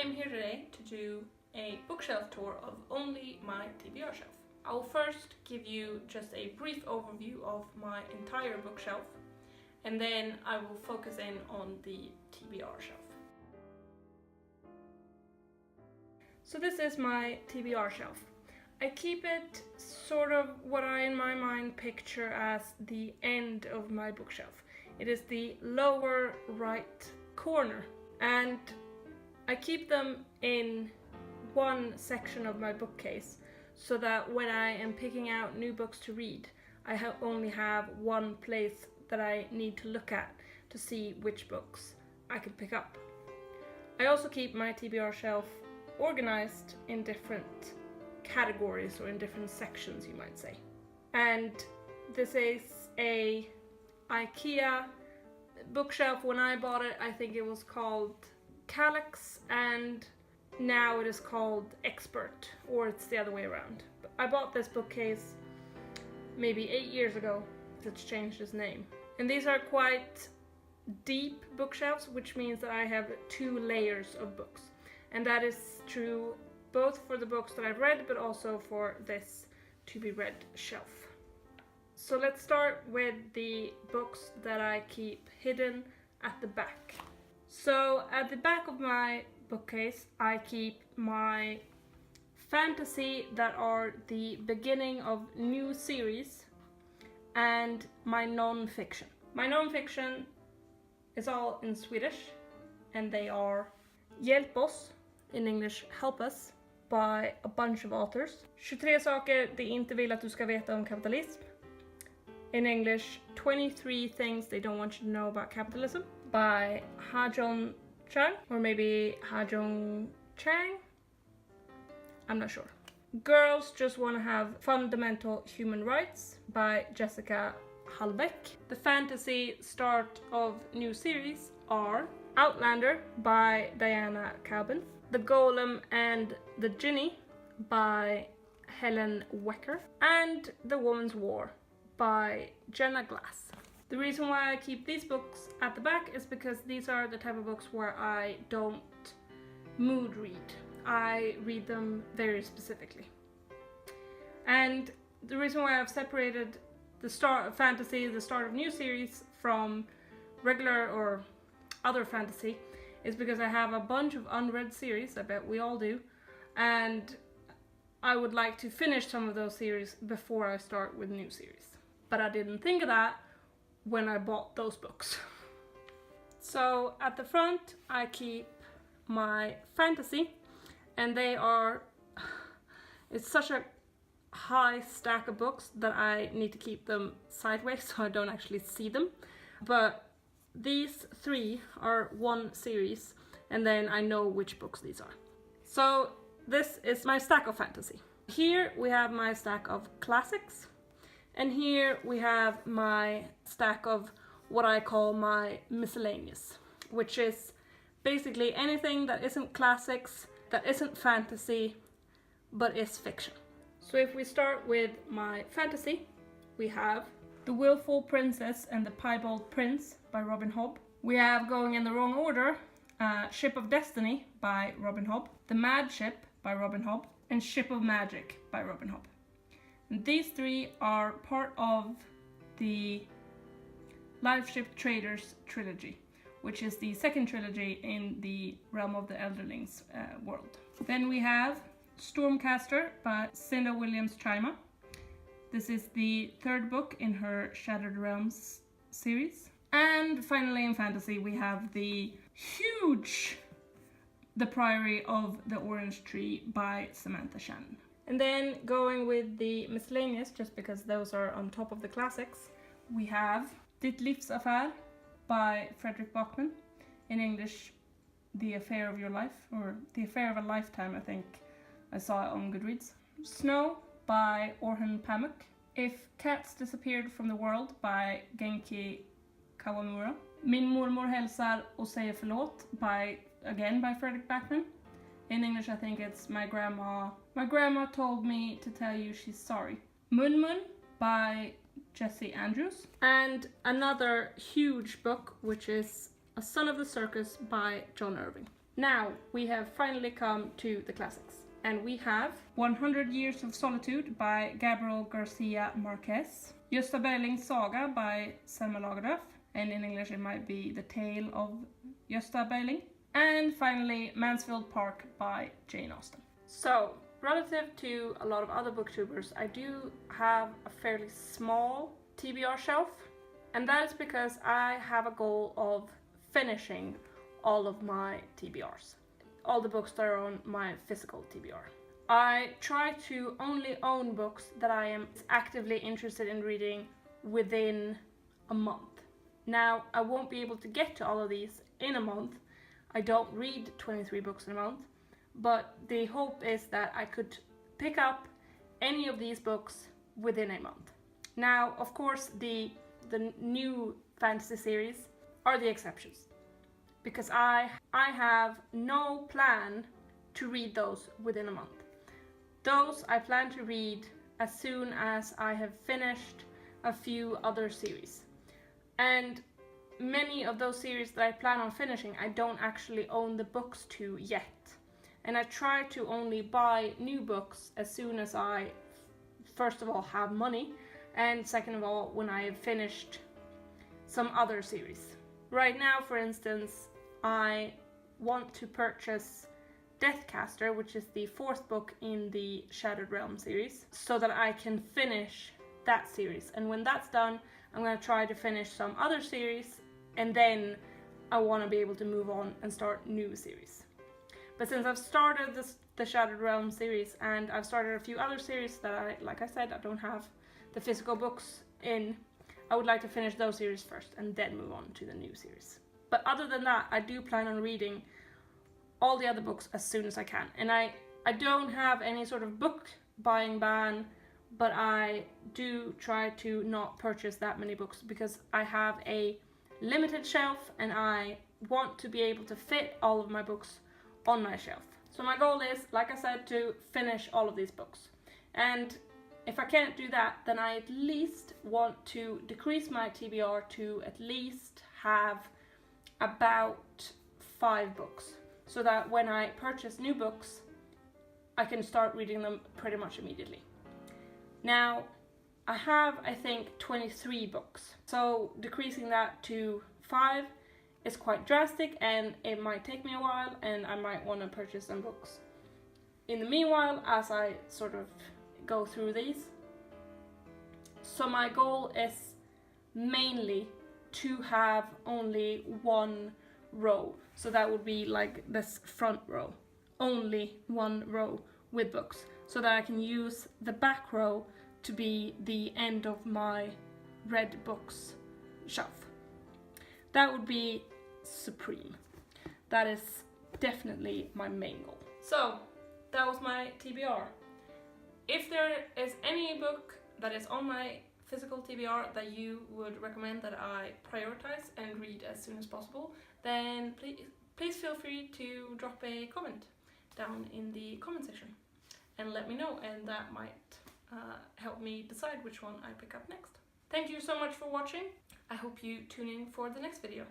am here today to do a bookshelf tour of only my TBR shelf. I will first give you just a brief overview of my entire bookshelf, and then I will focus in on the TBR shelf. So this is my TBR shelf. I keep it sort of what I in my mind picture as the end of my bookshelf. It is the lower right corner, and I keep them in one section of my bookcase so that when I am picking out new books to read, I only have one place that I need to look at to see which books I can pick up. I also keep my TBR shelf organized in different categories or in different sections, you might say. And this is a IKEA bookshelf. When I bought it, I think it was called Kallax, and now it is called Expert, or it's the other way around. I bought this bookcase maybe 8 years ago. It's changed its name. And these are quite deep bookshelves, which means that I have 2 layers of books. And that is true both for the books that I've read, but also for this to be read shelf. So let's start with the books that I keep hidden at the back. So at the back of my bookcase, I keep my fantasy that are the beginning of new series and my non-fiction. My non-fiction is all in Swedish, and they are Hjälp oss, in English Help us, by a bunch of authors. 23 saker de inte vill att du ska veta om kapitalism, in English 23 things they don't want you to know about capitalism, by Ha-Joon Chang, or maybe Ha-Joon Chang, I'm not sure. Girls Just Want to Have Fundamental Human Rights, by Jessica Hallbäck. The fantasy start of new series are Outlander, by Diana Cowbin, The Golem and the Ginny, by Helen Wecker, and The Woman's War, by Jenna. The reason why I keep these books at the back is because these are the type of books where I don't mood read. I read them very specifically. And the reason why I've separated the start of fantasy, the start of new series, from regular or other fantasy is because I have a bunch of unread series, I bet we all do, and I would like to finish some of those series before I start with new series. But I didn't think of that when I bought those books. So at the front I keep my fantasy, and they are, it's such a high stack of books that I need to keep them sideways so I don't actually see them. But these 3 are one series, and then I know which books these are. So this is my stack of fantasy. Here we have my stack of classics, and here we have my stack of what I call my miscellaneous, which is basically anything that isn't classics, that isn't fantasy, but is fiction. So if we start with my fantasy, we have The Willful Princess and the Piebald Prince by Robin Hobb. We have, going in the wrong order, Ship of Destiny by Robin Hobb, The Mad Ship by Robin Hobb, and Ship of Magic by Robin Hobb. And these 3 are part of the Live Ship Traders trilogy, which is the second trilogy in the Realm of the Elderlings world. Then we have Stormcaster by Cinda Chima. This is the 3rd book in her Shattered Realms series. And finally in fantasy we have the huge The Priory of the Orange Tree by Samantha Shannon. And then going with the miscellaneous, just because those are on top of the classics, we have Ditt, Affär by Fredrik Backman, in English The Affair of Your Life, or The Affair of a Lifetime, I think I saw it on Goodreads. Snow by Orhan Pamuk. If Cats Disappeared from the World by Genki Kawamura. Min mormor hälsar och säger förlåt by Fredrik Backman. In English I think it's My Grandma Told Me to Tell You She's Sorry. Munmun by Jesse Andrews. And another huge book, which is A Son of the Circus by John Irving. Now we have finally come to the classics, and we have 100 Years of Solitude by Gabriel Garcia Márquez, Gösta Berling's Saga by Selma Lagerlöf, and in English it might be The Tale of Gösta Berling, and finally Mansfield Park by Jane Austen. So, relative to a lot of other booktubers, I do have a fairly small TBR shelf, and that is because I have a goal of finishing all of my TBRs, all the books that are on my physical TBR. I try to only own books that I am actively interested in reading within a month. Now, I won't be able to get to all of these in a month. I don't read 23 books in a month, but the hope is that I could pick up any of these books within a month. Now, of course, the new fantasy series are the exceptions, because I have no plan to read those within a month. Those I plan to read as soon as I have finished a few other series. And many of those series that I plan on finishing, I don't actually own the books to yet. And I try to only buy new books as soon as I, first of all, have money, and second of all, when I have finished some other series. Right now, for instance, I want to purchase Deathcaster, which is the 4th book in the Shattered Realm series, so that I can finish that series. And when that's done, I'm going to try to finish some other series, and then I want to be able to move on and start new series. But since I've started the Shattered Realm series, and I've started a few other series that like I said, I don't have the physical books in, I would like to finish those series first and then move on to the new series. But other than that, I do plan on reading all the other books as soon as I can. And I don't have any sort of book buying ban, but I do try to not purchase that many books because I have a limited shelf and I want to be able to fit all of my books on my shelf. So my goal is, like I said, to finish all of these books. And if I can't do that, then I at least want to decrease my TBR to at least have about 5 books, so that when I purchase new books, I can start reading them pretty much immediately. Now, I have, I think, 23 books, so decreasing that to 5 is quite drastic, and it might take me a while, and I might want to purchase some books in the meanwhile as I sort of go through these. So my goal is mainly to have only one row, so that would be like this front row, only one row with books, so that I can use the back row to be the end of my read books shelf. That would be supreme. That is definitely my main goal. So that was my TBR. If there is any book that is on my physical TBR that you would recommend that I prioritize and read as soon as possible, then please feel free to drop a comment down in the comment section and let me know, and that might help me decide which one I pick up next. Thank you so much for watching. I hope you tune in for the next video.